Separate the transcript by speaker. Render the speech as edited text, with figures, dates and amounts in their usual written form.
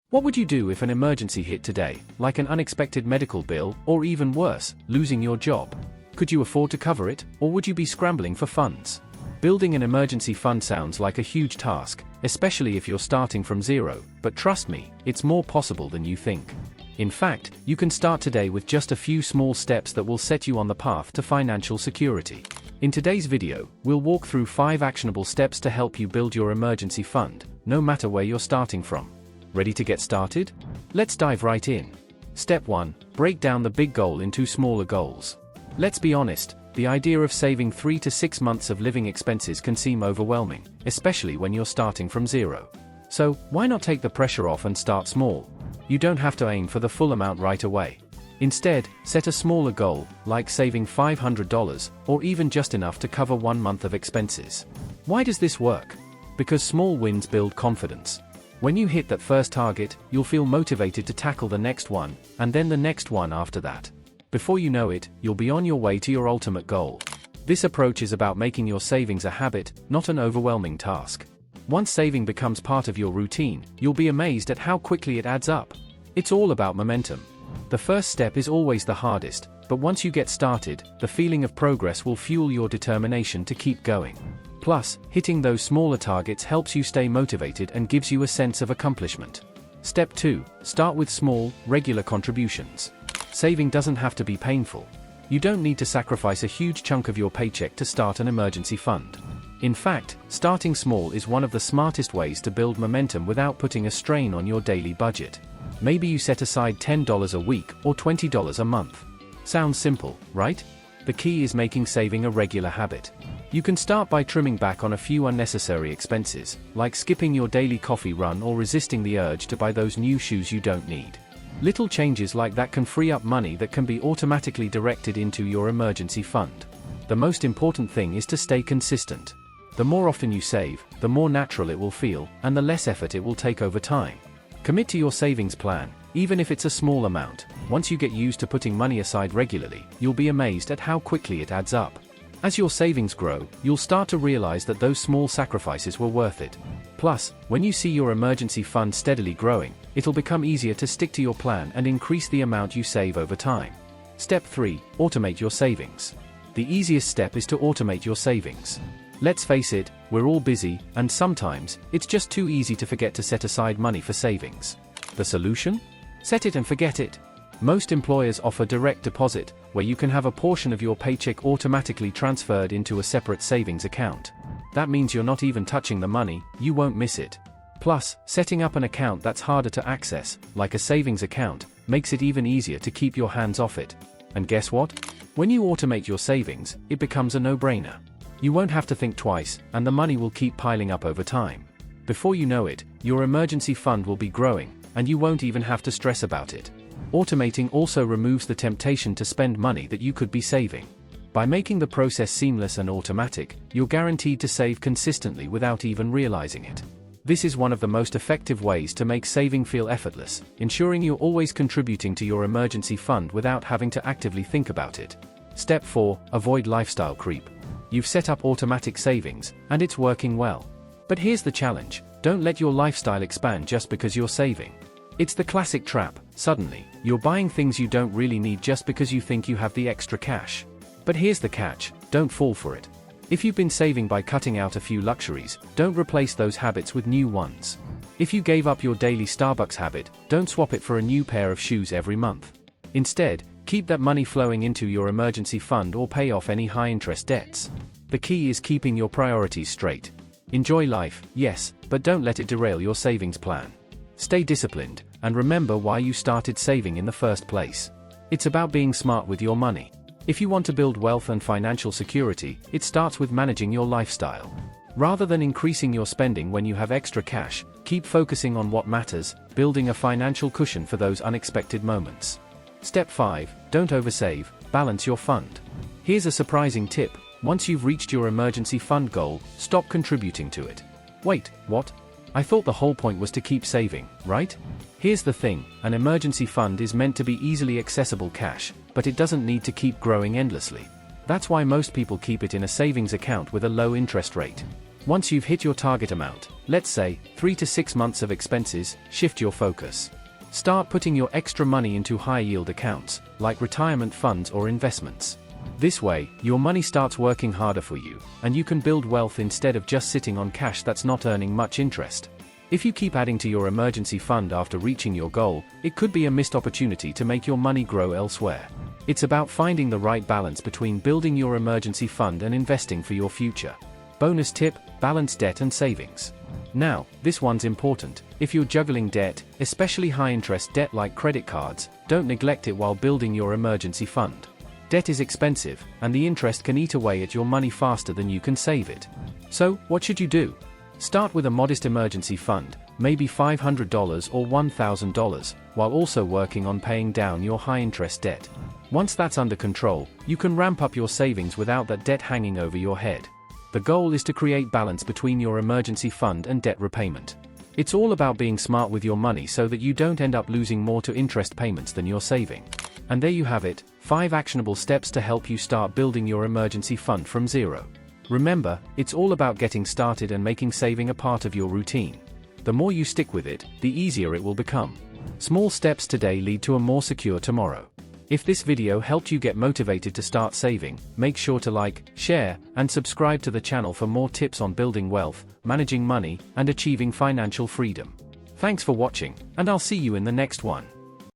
Speaker 1: What would you do if an emergency hit today, like an unexpected medical bill, or even worse, losing your job? Could you afford to cover it, or would you be scrambling for funds? Building an emergency fund sounds like a huge task, especially if you're starting from zero, but trust me, it's more possible than you think. In fact, you can start today with just a few small steps that will set you on the path to financial security. In today's video, we'll walk through 5 actionable steps to help you build your emergency fund, no matter where you're starting from. Ready to get started? Let's dive right in. Step 1. Break down the big goal into smaller goals. Let's be honest, the idea of saving 3 to 6 months of living expenses can seem overwhelming, especially when you're starting from zero. So, why not take the pressure off and start small? You don't have to aim for the full amount right away. Instead, set a smaller goal, like saving $500, or even just enough to cover 1 month of expenses. Why does this work? Because small wins build confidence. When you hit that first target, you'll feel motivated to tackle the next one, and then the next one after that. Before you know it, you'll be on your way to your ultimate goal. This approach is about making your savings a habit, not an overwhelming task. Once saving becomes part of your routine, you'll be amazed at how quickly it adds up. It's all about momentum. The first step is always the hardest, but once you get started, the feeling of progress will fuel your determination to keep going. Plus, hitting those smaller targets helps you stay motivated and gives you a sense of accomplishment. Step 2. Start with small, regular contributions. Saving doesn't have to be painful. You don't need to sacrifice a huge chunk of your paycheck to start an emergency fund. In fact, starting small is one of the smartest ways to build momentum without putting a strain on your daily budget. Maybe you set aside $10 a week or $20 a month. Sounds simple, right? The key is making saving a regular habit. You can start by trimming back on a few unnecessary expenses, like skipping your daily coffee run or resisting the urge to buy those new shoes you don't need. Little changes like that can free up money that can be automatically directed into your emergency fund. The most important thing is to stay consistent. The more often you save, the more natural it will feel, and the less effort it will take over time. Commit to your savings plan, even if it's a small amount. Once you get used to putting money aside regularly, you'll be amazed at how quickly it adds up. As your savings grow, you'll start to realize that those small sacrifices were worth it. Plus, when you see your emergency fund steadily growing, it'll become easier to stick to your plan and increase the amount you save over time. Step 3. Automate your savings. The easiest step is to automate your savings. Let's face it, we're all busy, and sometimes, it's just too easy to forget to set aside money for savings. The solution? Set it and forget it. Most employers offer direct deposit, where you can have a portion of your paycheck automatically transferred into a separate savings account. That means you're not even touching the money, you won't miss it. Plus, setting up an account that's harder to access, like a savings account, makes it even easier to keep your hands off it. And guess what? When you automate your savings, it becomes a no-brainer. You won't have to think twice, and the money will keep piling up over time. Before you know it, your emergency fund will be growing, and you won't even have to stress about it. Automating also removes the temptation to spend money that you could be saving. By making the process seamless and automatic, you're guaranteed to save consistently without even realizing it. This is one of the most effective ways to make saving feel effortless, ensuring you're always contributing to your emergency fund without having to actively think about it. Step 4. Avoid lifestyle creep. You've set up automatic savings, and it's working well. But here's the challenge: don't let your lifestyle expand just because you're saving. It's the classic trap. Suddenly, you're buying things you don't really need just because you think you have the extra cash. But here's the catch: don't fall for it. If you've been saving by cutting out a few luxuries, don't replace those habits with new ones. If you gave up your daily Starbucks habit, don't swap it for a new pair of shoes every month. Instead, keep that money flowing into your emergency fund or pay off any high-interest debts. The key is keeping your priorities straight. Enjoy life, yes, but don't let it derail your savings plan. Stay disciplined, and remember why you started saving in the first place. It's about being smart with your money. If you want to build wealth and financial security, it starts with managing your lifestyle. Rather than increasing your spending when you have extra cash, keep focusing on what matters, building a financial cushion for those unexpected moments. Step 5. Don't oversave, balance your fund. Here's a surprising tip: once you've reached your emergency fund goal, stop contributing to it. Wait, what? I thought the whole point was to keep saving, right? Here's the thing: an emergency fund is meant to be easily accessible cash, but it doesn't need to keep growing endlessly. That's why most people keep it in a savings account with a low interest rate. Once you've hit your target amount, let's say 3 to 6 months of expenses, shift your focus. Start putting your extra money into high-yield accounts, like retirement funds or investments. This way, your money starts working harder for you, and you can build wealth instead of just sitting on cash that's not earning much interest. If you keep adding to your emergency fund after reaching your goal, it could be a missed opportunity to make your money grow elsewhere. It's about finding the right balance between building your emergency fund and investing for your future. Bonus tip: balance debt and savings. Now, this one's important. If you're juggling debt, especially high-interest debt like credit cards, don't neglect it while building your emergency fund. Debt is expensive, and the interest can eat away at your money faster than you can save it. So, what should you do? Start with a modest emergency fund, maybe $500 or $1,000, while also working on paying down your high-interest debt. Once that's under control, you can ramp up your savings without that debt hanging over your head. The goal is to create balance between your emergency fund and debt repayment. It's all about being smart with your money so that you don't end up losing more to interest payments than you're saving. And there you have it, 5 actionable steps to help you start building your emergency fund from zero. Remember, it's all about getting started and making saving a part of your routine. The more you stick with it, the easier it will become. Small steps today lead to a more secure tomorrow. If this video helped you get motivated to start saving, make sure to like, share, and subscribe to the channel for more tips on building wealth, managing money, and achieving financial freedom. Thanks for watching, and I'll see you in the next one.